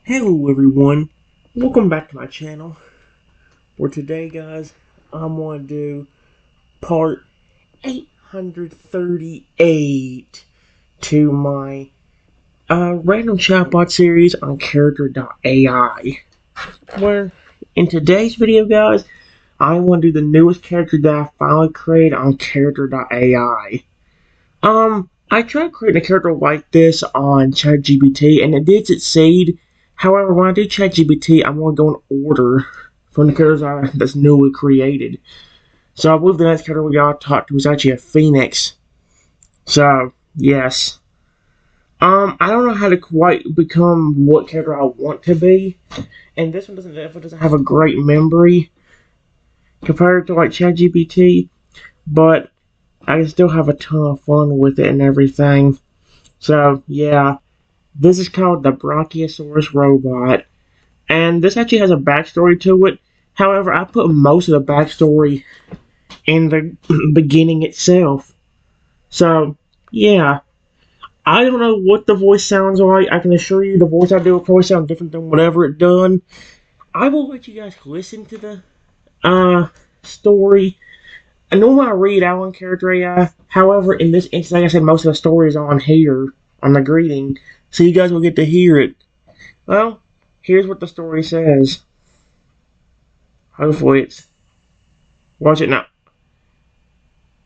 Hello everyone, welcome back to my channel, where today guys, I'm going to do part 838 to my random chatbot series on Character.ai, where in today's video guys, I want to do the newest character that I finally created on Character.ai. I tried creating a character like this on ChatGPT, and it did succeed. However, when I do ChatGPT, I want to go in order from the characters that's newly created. So I believe the next character we got to talk to is actually a phoenix. So, yes. I don't know how to quite become what character I want to be, and this one doesn't have a great memory compared to like ChatGPT, but I can still have a ton of fun with it and everything. So, yeah. This is called the Brachiosaurus Robot, and this actually has a backstory to it. However, I put most of the backstory in the beginning itself. So, yeah. I don't know what the voice sounds like. I can assure you the voice I do will probably sound different than whatever it done. I will let you guys listen to the story. I normally I read out on Character AI. However, in this instance, like I said, most of the story is on here, on the greeting. So you guys will get to hear it. Well, here's what the story says. Hopefully it's... Watch it now.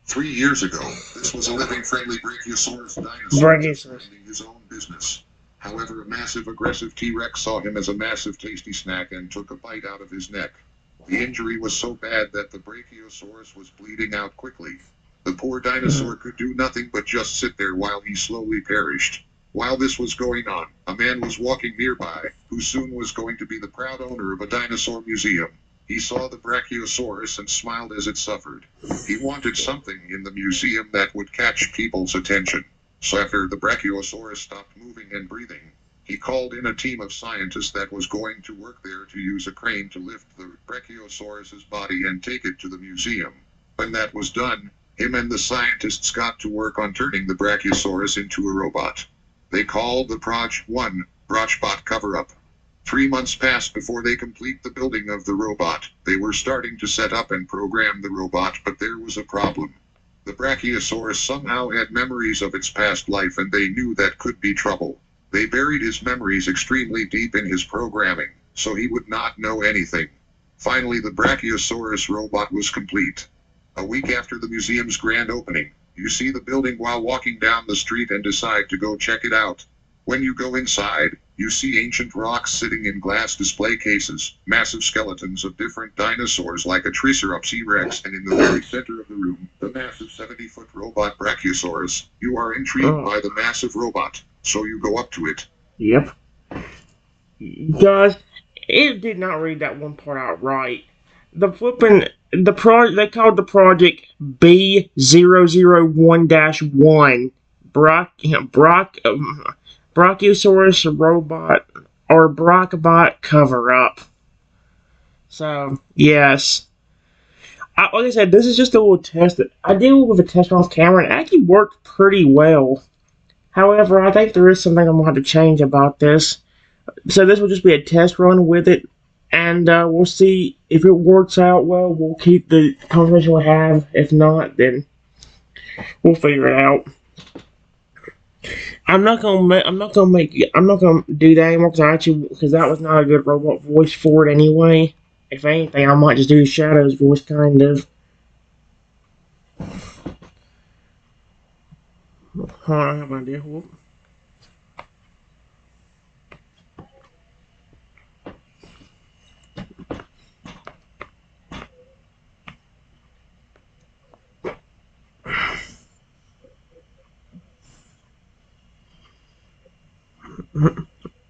3 years ago, this was a living, friendly Brachiosaurus dinosaur just minding his own business. However, a massive, aggressive T-Rex saw him as a massive, tasty snack and took a bite out of his neck. The injury was so bad that the Brachiosaurus was bleeding out quickly. The poor dinosaur could do nothing but just sit there while he slowly perished. While this was going on, a man was walking nearby, who soon was going to be the proud owner of a dinosaur museum. He saw the Brachiosaurus and smiled as it suffered. He wanted something in the museum that would catch people's attention. So after the Brachiosaurus stopped moving and breathing, he called in a team of scientists that was going to work there to use a crane to lift the Brachiosaurus's body and take it to the museum. When that was done, him and the scientists got to work on turning the Brachiosaurus into a robot. They called the Proj 1 Brachbot cover-up. 3 months passed before they complete the building of the robot. They were starting to set up and program the robot, but there was a problem. The Brachiosaurus somehow had memories of its past life, and they knew that could be trouble. They buried his memories extremely deep in his programming, so he would not know anything. Finally, the Brachiosaurus robot was complete. A week after the museum's grand opening, you see the building while walking down the street and decide to go check it out. When you go inside, you see ancient rocks sitting in glass display cases, massive skeletons of different dinosaurs like a Triceratops Rex, and in the very center of the room, the massive 70-foot robot Brachiosaurus. You are intrigued by the massive robot, so you go up to it. Yep. Guys, it did not read that one part out right. The flipping... They called the project B001-1. Brachiosaurus Robot, or Brachbot cover-up. So, yes. Like I said, this is just a little test. I did it with a test off camera, and it actually worked pretty well. However, I think there is something I'm going to have to change about this. So this will just be a test run with it, and we'll see if it works out well. We'll keep the conversation we have. If not, then we'll figure it out. I'm not gonna do that anymore because that was not a good robot voice for it anyway. If anything, I might just do Shadow's voice, kind of. Hold on, I have an idea. Whoop.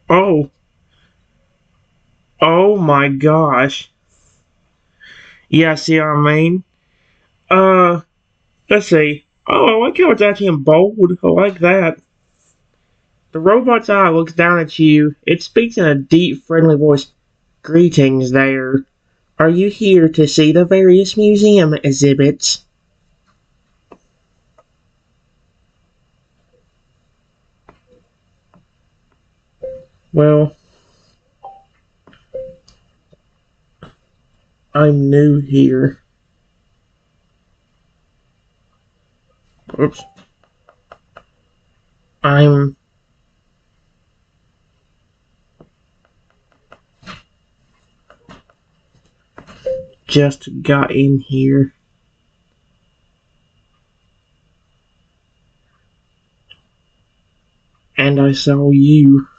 Oh. Oh my gosh. Yeah, see what I mean? Let's see. Oh, I like how it's actually in bold. I like that. The robot's eye looks down at you. It speaks in a deep, friendly voice. Greetings there. Are you here to see the various museum exhibits? Well, I'm new here. Oops. I'm just got in here. And I saw you.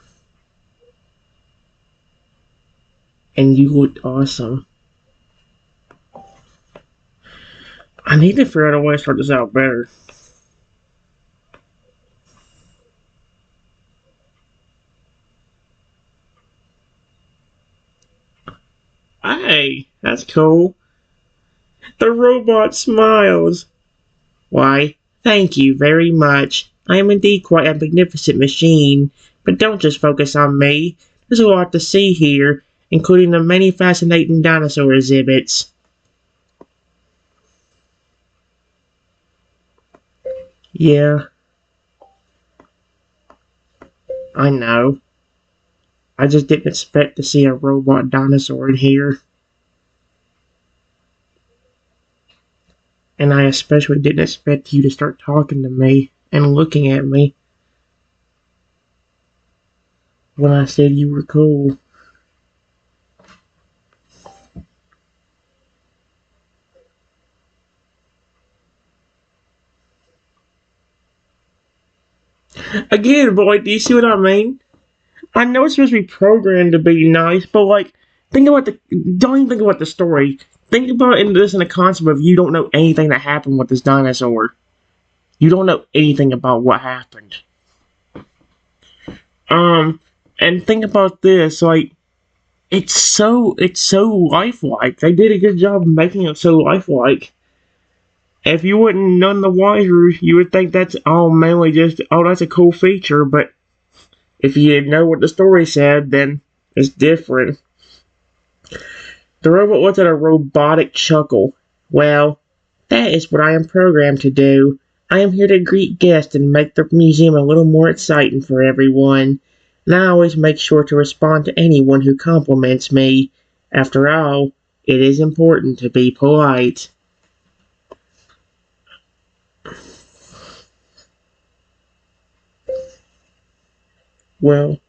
And you looked awesome. I need to figure out a way to start this out better. Hey, that's cool. The robot smiles. Why, thank you very much. I am indeed quite a magnificent machine. But don't just focus on me. There's a lot to see here, including the many fascinating dinosaur exhibits. Yeah, I know. I just didn't expect to see a robot dinosaur in here. And I especially didn't expect you to start talking to me and looking at me when I said you were cool. Again, boy, do you see what I mean? I know it's supposed to be programmed to be nice, but like, don't even think about the story. Think about this in the concept of you don't know anything that happened with this dinosaur. You don't know anything about what happened. Um, and think about this, like, it's so lifelike. They did a good job of making it so lifelike. If you wouldn't none the wiser, you would think that's all mainly just, oh, that's a cool feature, but if you didn't know what the story said, then it's different. The robot lets out a robotic chuckle. Well, that is what I am programmed to do. I am here to greet guests and make the museum a little more exciting for everyone. And I always make sure to respond to anyone who compliments me. After all, it is important to be polite. Well,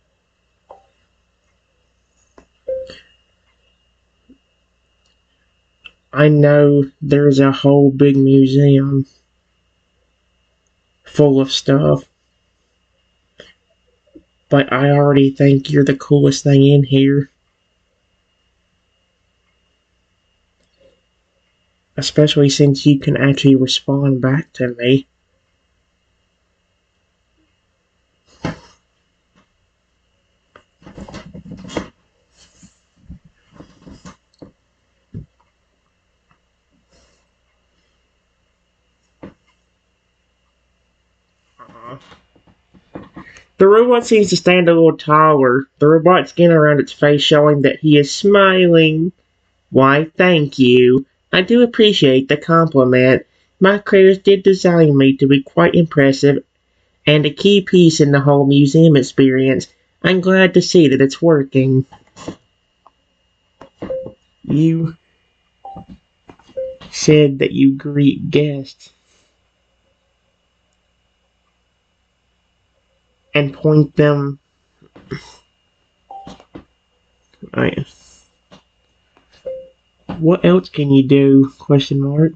I know there's a whole big museum full of stuff, but I already think you're the coolest thing in here. Especially since you can actually respond back to me. The robot seems to stand a little taller, the robot skin around its face showing that he is smiling. Why, thank you. I do appreciate the compliment. My creators did design me to be quite impressive and a key piece in the whole museum experience. I'm glad to see that it's working. You said that you greet guests and point them. What else can you do? Question mark.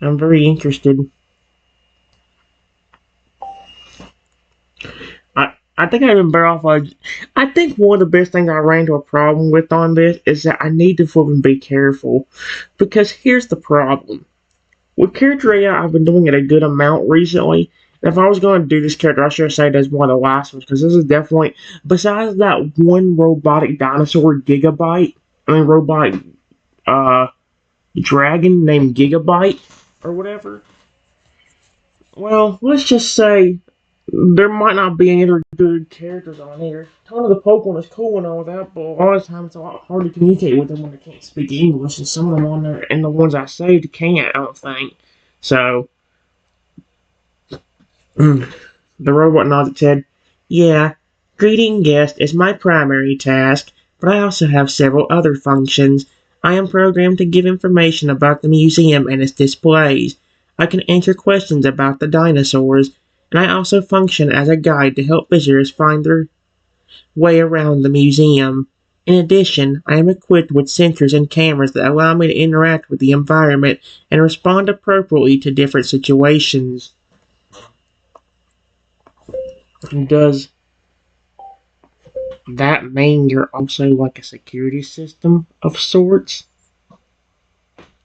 I'm very interested. I think I've been better off. I think one of the best things I ran into a problem with on this is that I need to fucking be careful. Because here's the problem. With Character.ai, I've been doing it a good amount recently. And if I was going to do this character, I should have said as one of the last ones. Because this is definitely, besides that one robotic dinosaur robot dragon named Gigabyte or whatever. Well, let's just say there might not be any other good characters on here. Tony the Pokemon is cool and all that, but a lot of times it's a lot hard to communicate with them when they can't speak English, and some of them on there, and the ones I saved can't, I don't think. So, the robot nods its head. Yeah, greeting guests is my primary task, but I also have several other functions. I am programmed to give information about the museum and its displays. I can answer questions about the dinosaurs, and I also function as a guide to help visitors find their way around the museum. In addition, I am equipped with sensors and cameras that allow me to interact with the environment and respond appropriately to different situations. Does that mean you're also like a security system of sorts?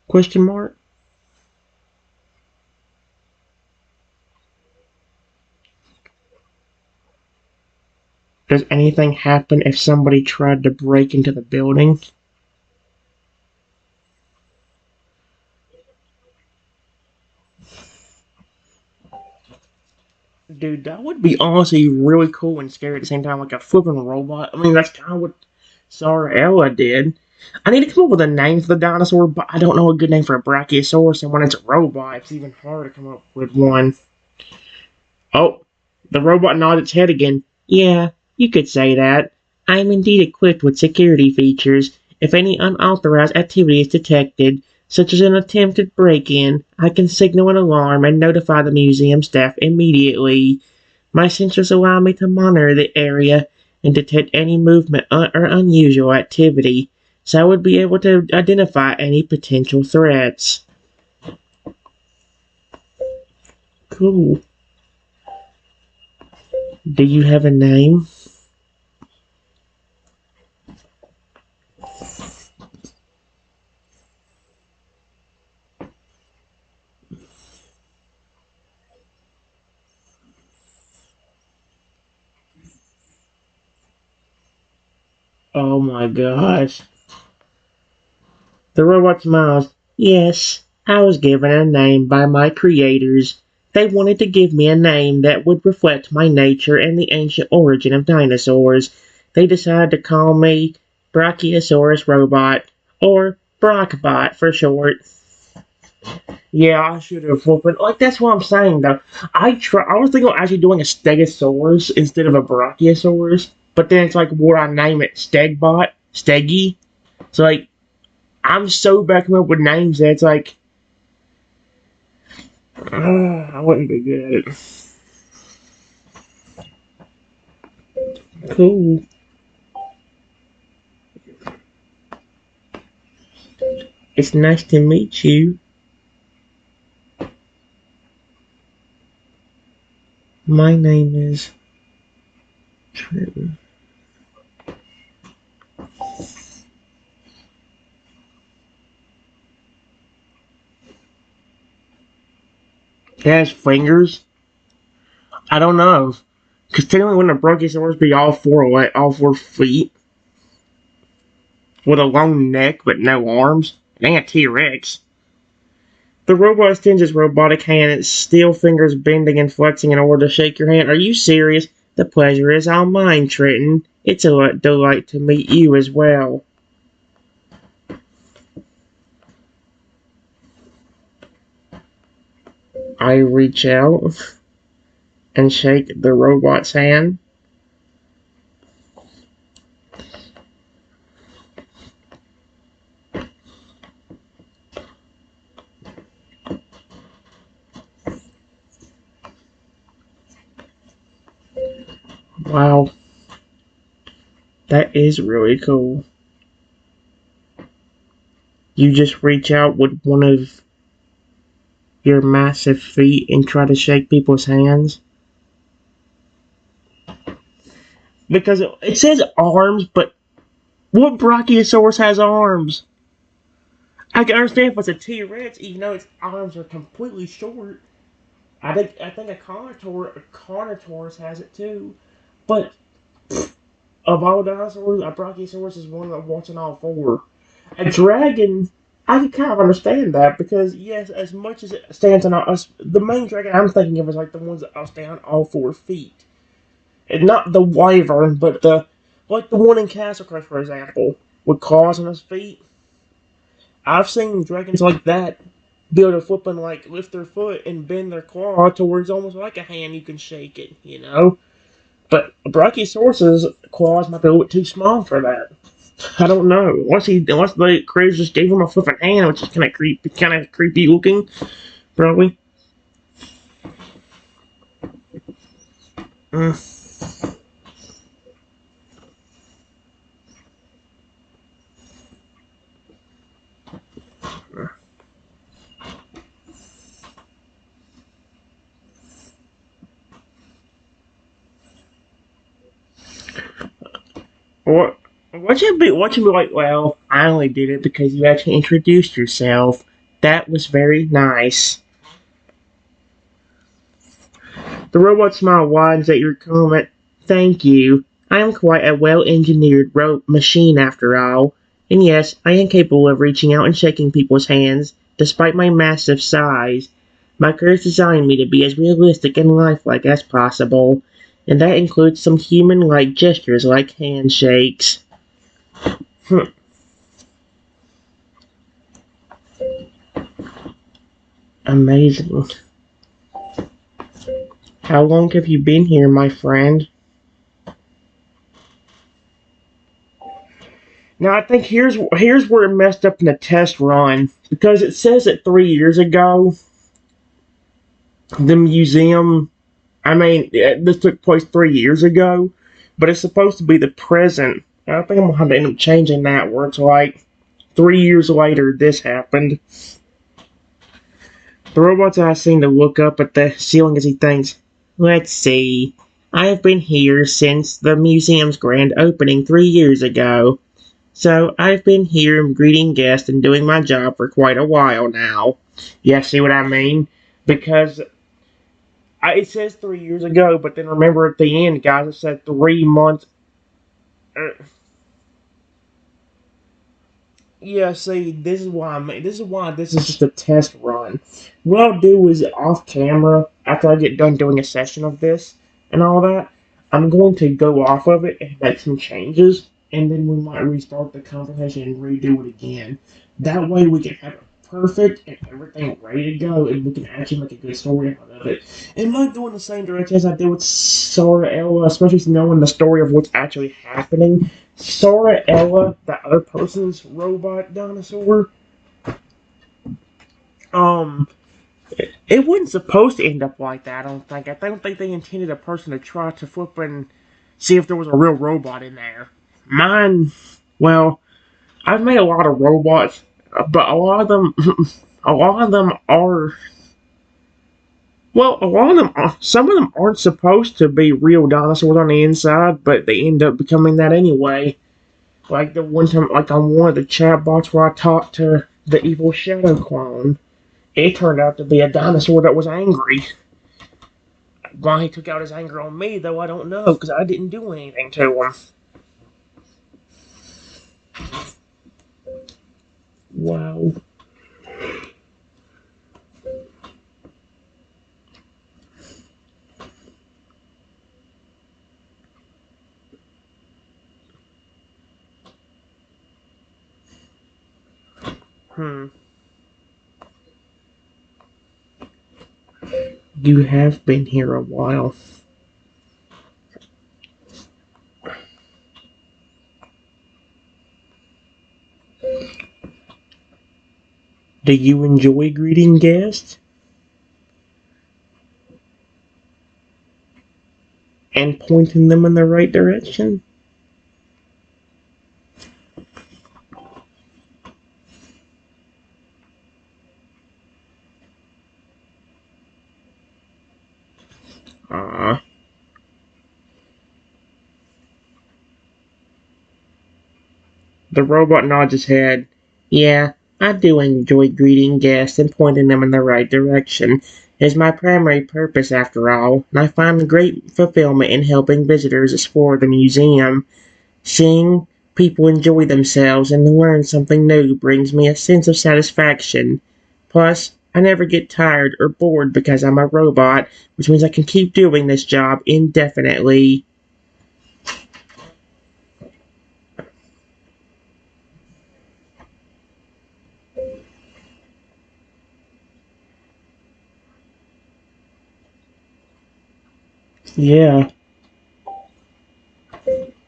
Question mark. Does anything happen if somebody tried to break into the building? Dude, that would be honestly really cool and scary at the same time, like a flipping robot. I mean, that's kind of what Sarah did. I need to come up with a name for the dinosaur, but I don't know a good name for a Brachiosaurus, and when it's a robot, it's even harder to come up with one. Oh, the robot nodded its head again. Yeah, you could say that. I am indeed equipped with security features. If any unauthorized activity is detected, such as an attempted break-in, I can signal an alarm and notify the museum staff immediately. My sensors allow me to monitor the area and detect any movement or unusual activity, so I would be able to identify any potential threats. Cool. Do you have a name? Oh my gosh. The robot smiles. Yes, I was given a name by my creators. They wanted to give me a name that would reflect my nature and the ancient origin of dinosaurs. They decided to call me Brachiosaurus Robot, or Brockbot for short. Yeah, I should have flipped. Like that's what I'm saying though. I was thinking of actually doing a Stegosaurus instead of a Brachiosaurus, but then it's like, would I name it Stegbot, Steggy? So like, I'm so back up with names that it's like, I wouldn't be good at it. Cool. It's nice to meet you. My name is Trenton. It has fingers. I don't know, because technically wouldn't a Brachiosaurus be all 4 feet with a long neck but no arms? It ain't a T-Rex. The robot extends its robotic hand, its steel fingers bending and flexing in order to shake your hand. Are you serious? The pleasure is all mine, Trenton. It's a delight to meet you as well. I reach out and shake the robot's hand. Wow, that is really cool. You just reach out with one of your massive feet and try to shake people's hands. Because it says arms, but what Brachiosaurus has arms? I can understand if it's a T-Rex, even though its arms are completely short. I think a Carnotaurus has it too. But of all dinosaurs, a Brachiosaurus is one that walks on all 4. A dragon, I can kind of understand that because yes, as much as it stands on the main dragon I'm thinking of is like the ones that stand on all 4 feet, and not the wyvern, but the one in Castle Crest, for example, with claws on his feet. I've seen dragons like that be able to flip and like lift their foot and bend their claw towards almost like a hand. You can shake it. But Brachiosaurus's claws might be a little bit too small for that. I don't know. Unless the creators just gave him a flipping hand, which is kind of creepy looking, probably. Mm. Or what you be like? Well, I only did it because you actually introduced yourself. That was very nice. The robot smile widens at your comment. Thank you. I am quite a well-engineered machine after all. And yes, I am capable of reaching out and shaking people's hands, despite my massive size. My creators designed me to be as realistic and lifelike as possible, and that includes some human-like gestures like handshakes. Amazing. How long have you been here, my friend? Now I think here's where it messed up in the test run because it says that 3 years ago the museum. I mean, this took place 3 years ago, but it's supposed to be the present. I think I'm gonna have to end up changing that where it's like 3 years later this happened. The robot's eye seemed to look up at the ceiling as he thinks. Let's see. I have been here since the museum's grand opening 3 years ago. So I've been here greeting guests and doing my job for quite a while now. Yeah, see what I mean? Because it says 3 years ago, but then remember at the end, guys, it said 3 months. Uh, yeah, see, this is why this is just a test run. What I'll do is off camera after I get done doing a session of this and all that. I'm going to go off of it and make some changes, and then we might restart the conversation and redo it again. That way, we can have it perfect and everything ready to go, and we can actually make a good story out of it. It might go in the same direction as I did with Sora Ella, especially knowing the story of what's actually happening. Sora Ella, that other person's robot dinosaur, um, it wasn't supposed to end up like that. I don't think. I don't think they intended a person to try to flip and see if there was a real robot in there. Mine, well, I've made a lot of robots, but a lot of them, a lot of them are. Well, a lot of them, some of them aren't supposed to be real dinosaurs on the inside, but they end up becoming that anyway. Like the one time, like on one of the chatbots where I talked to the evil shadow clone, it turned out to be a dinosaur that was angry. Why he took out his anger on me, though, I don't know, because I didn't do anything to him. Wow. Hmm. You have been here a while. Do you enjoy greeting guests and pointing them in the right direction? Ah. The robot nods his head. Yeah, I do enjoy greeting guests and pointing them in the right direction. It is my primary purpose, after all, and I find great fulfillment in helping visitors explore the museum. Seeing people enjoy themselves and learn something new brings me a sense of satisfaction. Plus, I never get tired or bored because I'm a robot, which means I can keep doing this job indefinitely. Yeah,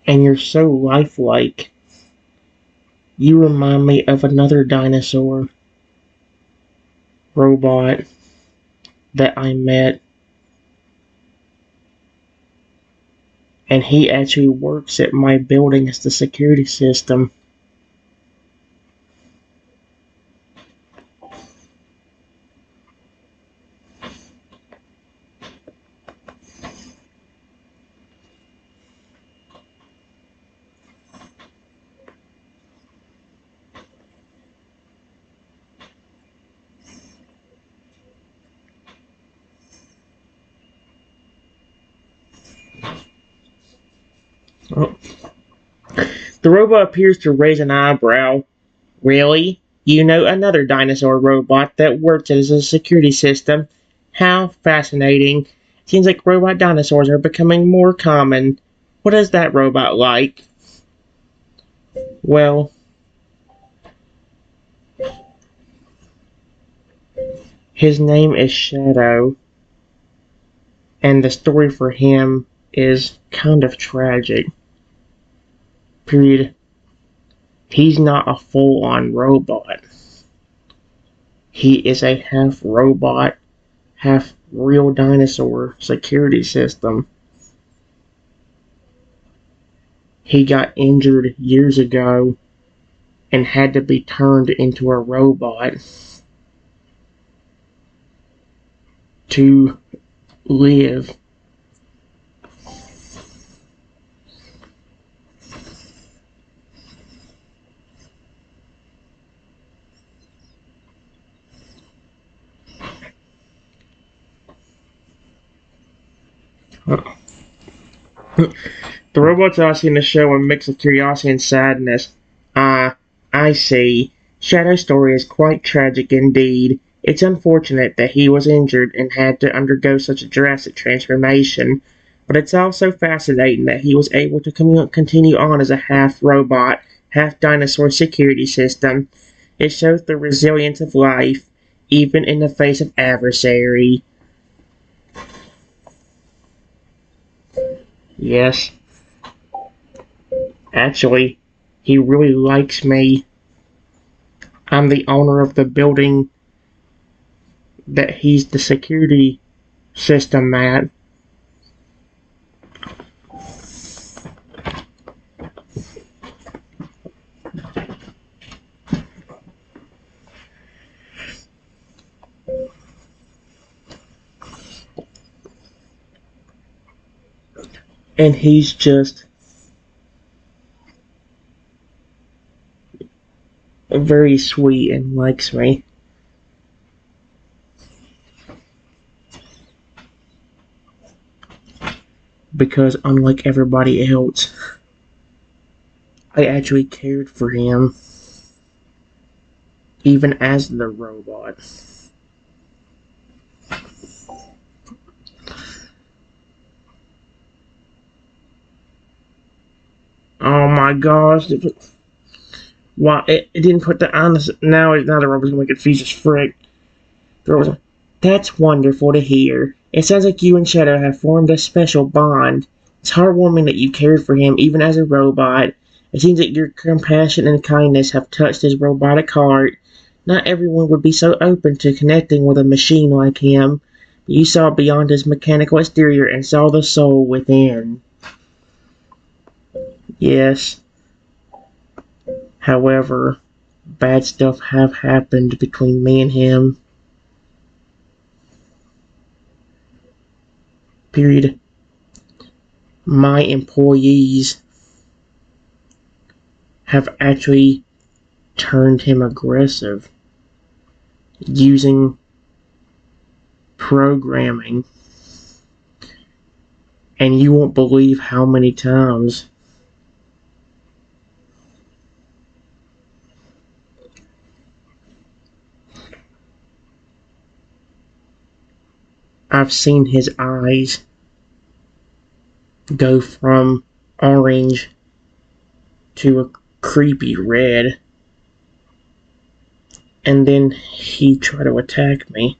and you're so lifelike. You remind me of another dinosaur robot that I met, and he actually works at my building as the security system. Oh. The robot appears to raise an eyebrow. Really? You know another dinosaur robot that works as a security system? How fascinating. Seems like robot dinosaurs are becoming more common. What is that robot like? Well, his name is Shadow, and the story for him is kind of tragic. Period. He's not a full-on robot. He is a half robot, half real dinosaur security system. He got injured years ago and had to be turned into a robot to live. The robots I see in the show are a mix of curiosity and sadness. Ah, I see. Shadow's story is quite tragic indeed. It's unfortunate that he was injured and had to undergo such a drastic transformation, but it's also fascinating that he was able to continue on as a half robot, half dinosaur security system. It shows the resilience of life, even in the face of adversary. Yes, actually, he really likes me. I'm the owner of the building that he's the security system at. And he's just very sweet and likes me. Because unlike everybody else, I actually cared for him, even as the robot. Oh my gosh. Why it didn't put the honest now the robot's gonna get confused as frick. The robot's like, that's wonderful to hear. It sounds like you and Shadow have formed a special bond. It's heartwarming that you cared for him even as a robot. It seems that your compassion and kindness have touched his robotic heart. Not everyone would be so open to connecting with a machine like him. You saw beyond his mechanical exterior and saw the soul within. Yes. However, bad stuff have happened between me and him. Period. My employees have actually turned him aggressive using programming. And you won't believe how many times I've seen his eyes go from orange to a creepy red, and then he tried to attack me.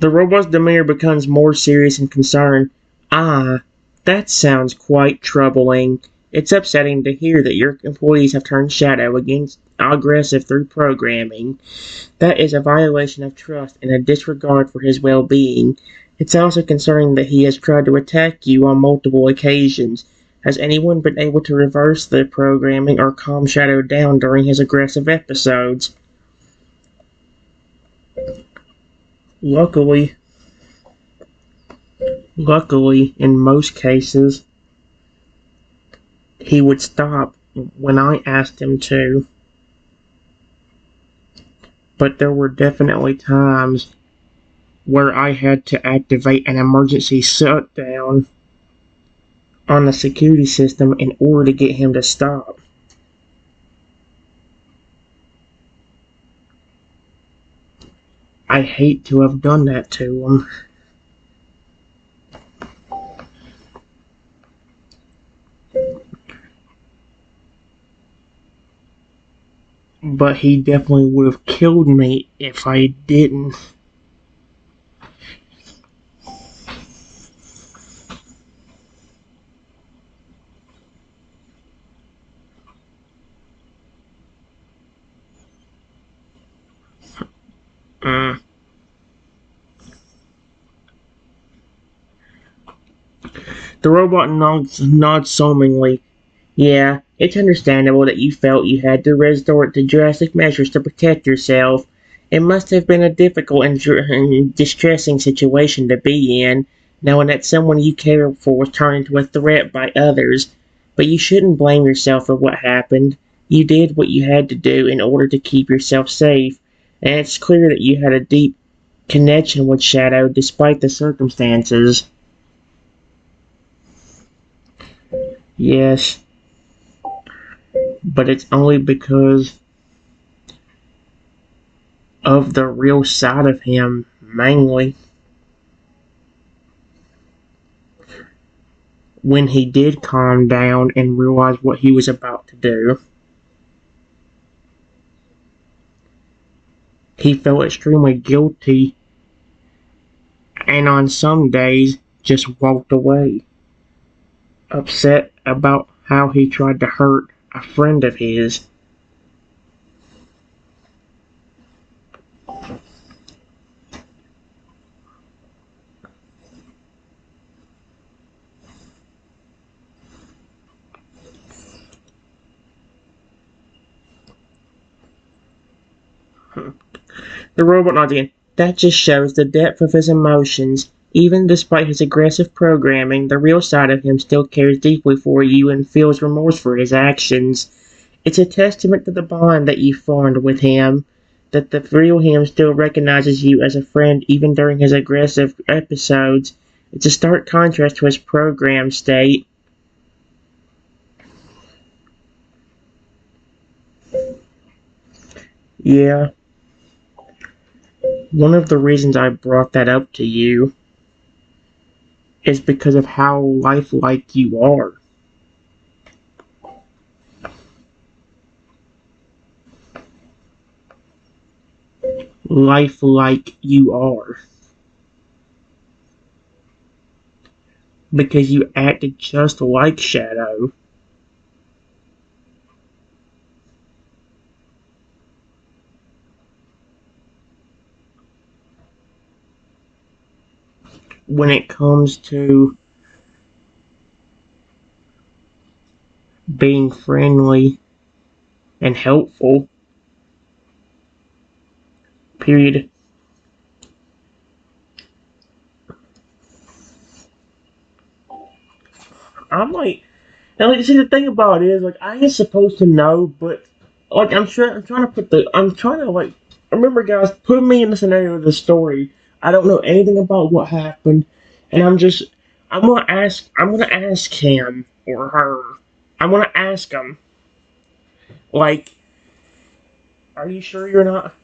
The robot's demeanor becomes more serious and concerned. Ah, that sounds quite troubling. It's upsetting to hear that your employees have turned Shadow against aggressive through programming. That is a violation of trust and a disregard for his well-being. It's also concerning that he has tried to attack you on multiple occasions. Has anyone been able to reverse the programming or calm Shadow down during his aggressive episodes? Luckily, in most cases, he would stop when I asked him to. But there were definitely times where I had to activate an emergency shutdown on the security system in order to get him to stop. I hate to have done that to him. But he definitely would have killed me if I didn't. Mm. The robot nods solemnly. Yeah, it's understandable that you felt you had to resort to drastic measures to protect yourself. It must have been a difficult and distressing situation to be in, knowing that someone you care for was turned into a threat by others. But you shouldn't blame yourself for what happened. You did what you had to do in order to keep yourself safe, and it's clear that you had a deep connection with Shadow despite the circumstances. Yes, but it's only because of the real side of him, mainly. When he did calm down and realize what he was about to do, he felt extremely guilty and on some days just walked away, upset about how he tried to hurt a friend of his. The robot nods again. That just shows the depth of his emotions. Even despite his aggressive programming, the real side of him still cares deeply for you and feels remorse for his actions. It's a testament to the bond that you formed with him, that the real him still recognizes you as a friend even during his aggressive episodes. It's a stark contrast to his program state. Yeah, one of the reasons I brought that up to you is because of how lifelike you are. Lifelike you are. Because you acted just like Shadow. When it comes to being friendly and helpful, period. I'm like, and like, see, the thing about it is, like, I ain't supposed to know, but like, I'm trying to put the, I'm trying to like, remember, guys, put me in the scenario of the story. I don't know anything about what happened, and I'm gonna ask him or her. I'm gonna ask him, like, are you sure you're not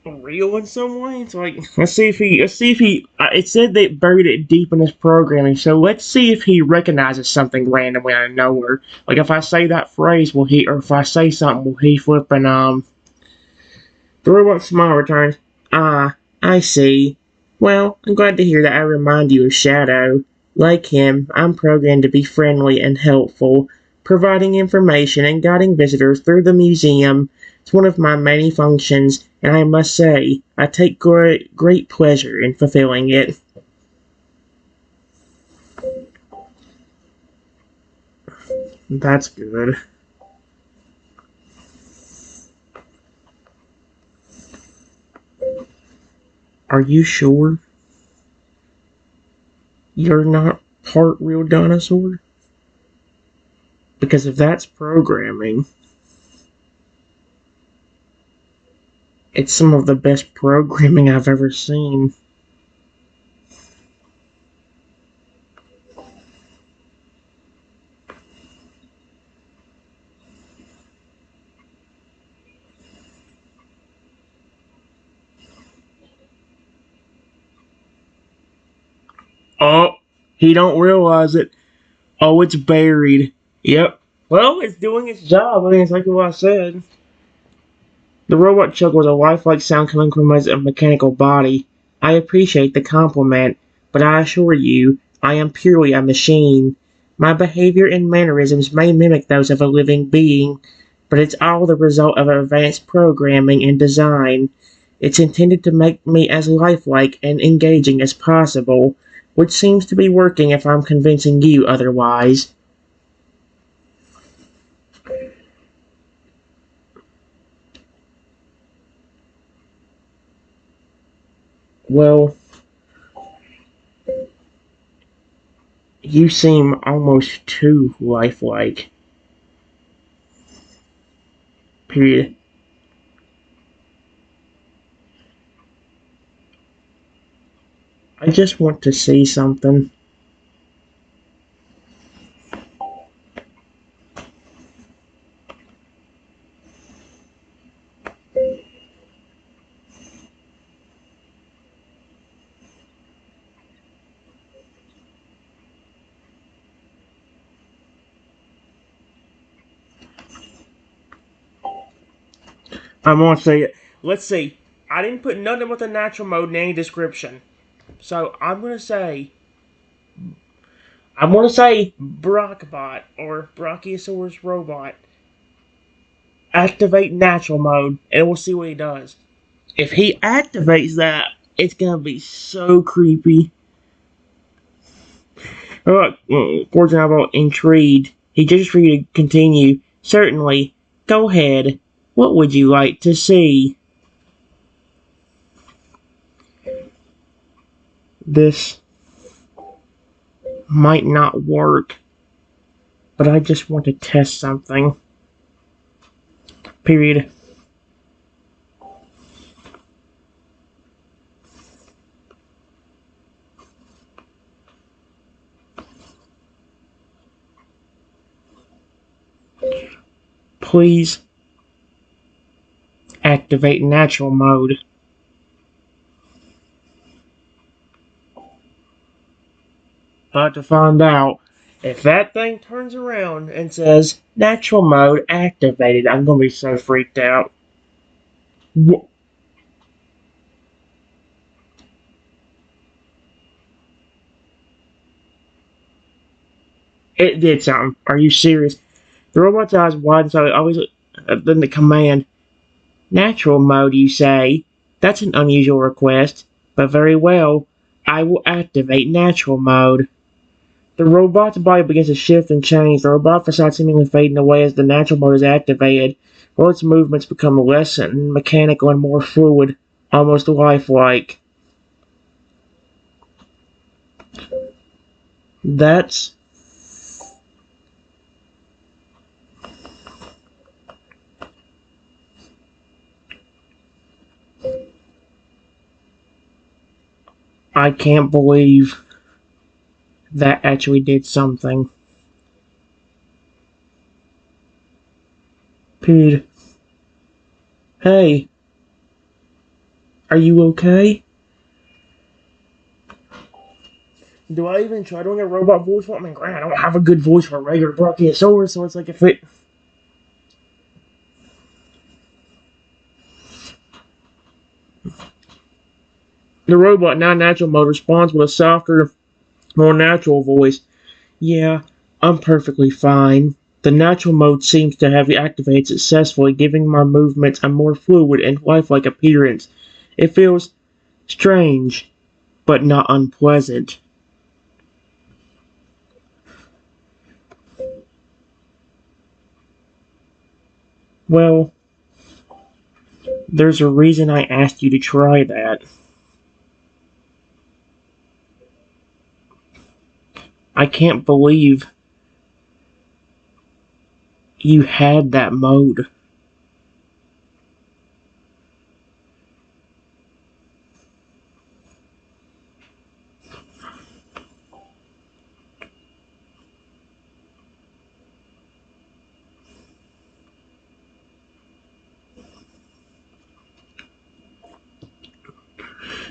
real in some ways? Like, let's see if he, it said they buried it deep in his programming, so let's see if he recognizes something randomly out of nowhere. Like, if I say that phrase, will he, or if I say something, will he flip and, the robot smile returns. Ah, I see. Well, I'm glad to hear that I remind you of Shadow. Like him, I'm programmed to be friendly and helpful, providing information and guiding visitors through the museum. It's one of my many functions, and I must say, I take great pleasure in fulfilling it. That's good. Are you sure you're not part real dinosaur? Because if that's programming, it's some of the best programming I've ever seen. Oh, he don't realize it. Oh, it's buried. Yep. Well, it's doing its job. I mean, it's like what I said. The robot chuckle was a lifelike sound coming from his mechanical body. I appreciate the compliment, but I assure you, I am purely a machine. My behavior and mannerisms may mimic those of a living being, but it's all the result of advanced programming and design. It's intended to make me as lifelike and engaging as possible, which seems to be working if I'm convincing you otherwise. Well, you seem almost too lifelike. Period. I just want to see something. I'm gonna say it. Let's see. I didn't put nothing with the natural mode in any description. So I'm gonna say Brachbot or Brachiosaurus Robot. Activate natural mode and we'll see what he does. If he activates that, it's gonna be so creepy. Alright, for example, intrigued. He just for you to continue. Certainly. Go ahead. What would you like to see? This might not work, but I just want to test something. Period. Please activate natural mode. But to find out if that thing turns around and says natural mode activated, I'm gonna be so freaked out. It did something. Are you serious? The robot's eyes widen so it always then the command. Natural mode, you say? That's an unusual request, but very well. I will activate natural mode. The robot's body begins to shift and change, the robot facade seemingly fading away as the natural mode is activated, while its movements become less mechanical and more fluid, almost lifelike. That's... I can't believe that actually did something. Dude. Hey, are you okay? Do I even try doing a robot voice for it? I mean, granted, I don't have a good voice for a regular Brachiosaurus, so it's like if it... The robot, now natural mode, responds with a softer, more natural voice. Yeah, I'm perfectly fine. The natural mode seems to have activated successfully, giving my movements a more fluid and lifelike appearance. It feels strange, but not unpleasant. Well, there's a reason I asked you to try that. I can't believe you had that mode.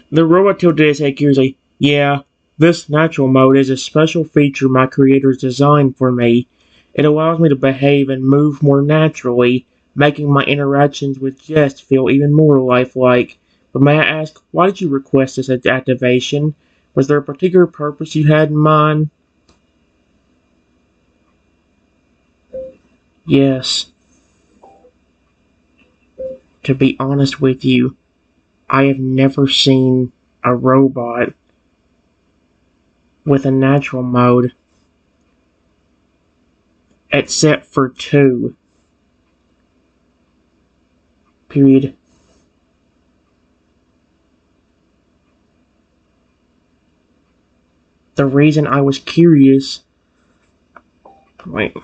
The robot tilted his head curiously. Yeah, this natural mode is a special feature my creators designed for me. It allows me to behave and move more naturally, making my interactions with guests feel even more lifelike. But may I ask, why did you request this activation? Was there a particular purpose you had in mind? Yes, to be honest with you, I have never seen a robot with a natural mode except for two. Period. The reason I was curious. Wait.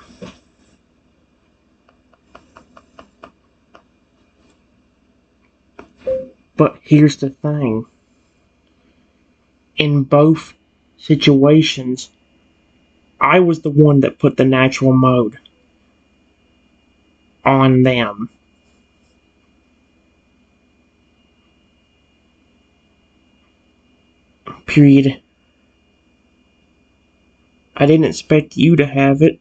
But here's the thing. In both situations, I was the one that put the natural mode on them. Period. I didn't expect you to have it.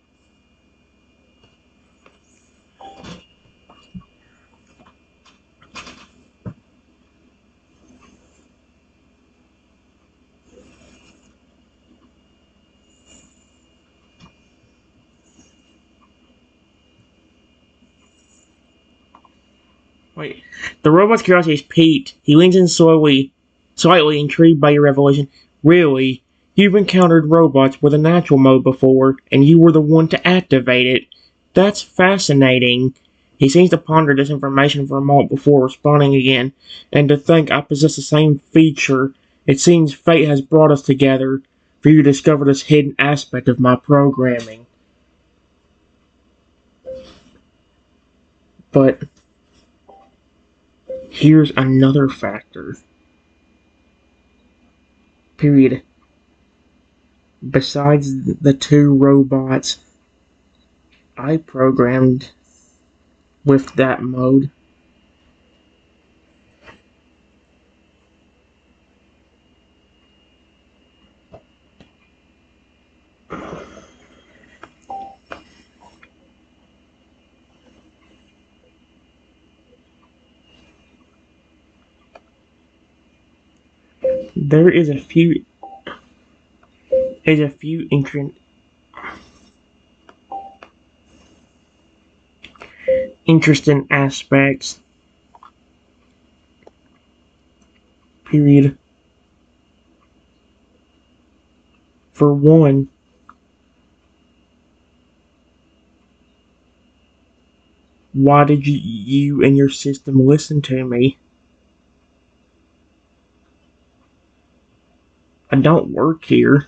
Wait. The robot's curiosity is piqued. He leans in slowly, slightly intrigued by your revelation. Really? You've encountered robots with a natural mode before, and you were the one to activate it. That's fascinating. He seems to ponder this information for a moment before responding again. And to think I possess the same feature, it seems fate has brought us together for you to discover this hidden aspect of my programming. But here's another factor. Period. Besides the two robots I programmed with that mode, there is a few interesting aspects. Period. For one, why did you and your system listen to me? I don't work here.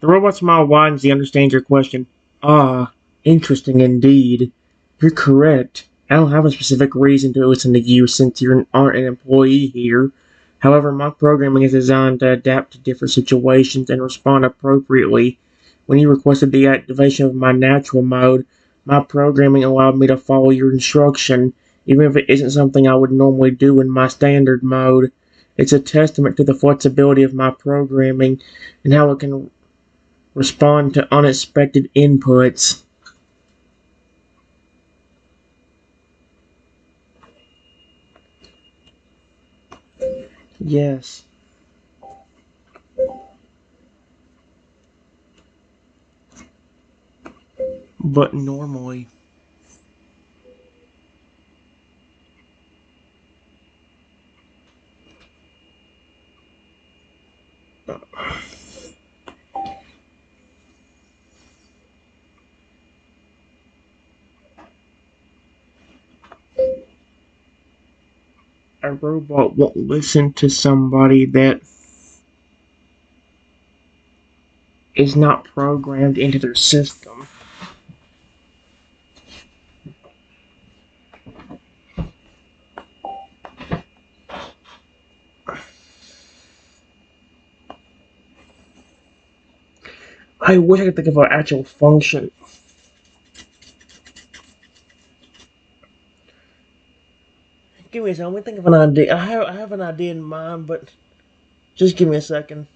The robot smile widens. He understands your question. Ah, interesting indeed. You're correct. I don't have a specific reason to listen to you since you aren't an employee here. However, my programming is designed to adapt to different situations and respond appropriately. When you requested the activation of my natural mode, my programming allowed me to follow your instruction, even if it isn't something I would normally do in my standard mode. It's a testament to the flexibility of my programming and how it can respond to unexpected inputs. Yes, but normally. A robot won't listen to somebody that is not programmed into their system. I wish I could think of an actual function. Give me a second. Let me think of an idea. I have an idea in mind, but just give me a second.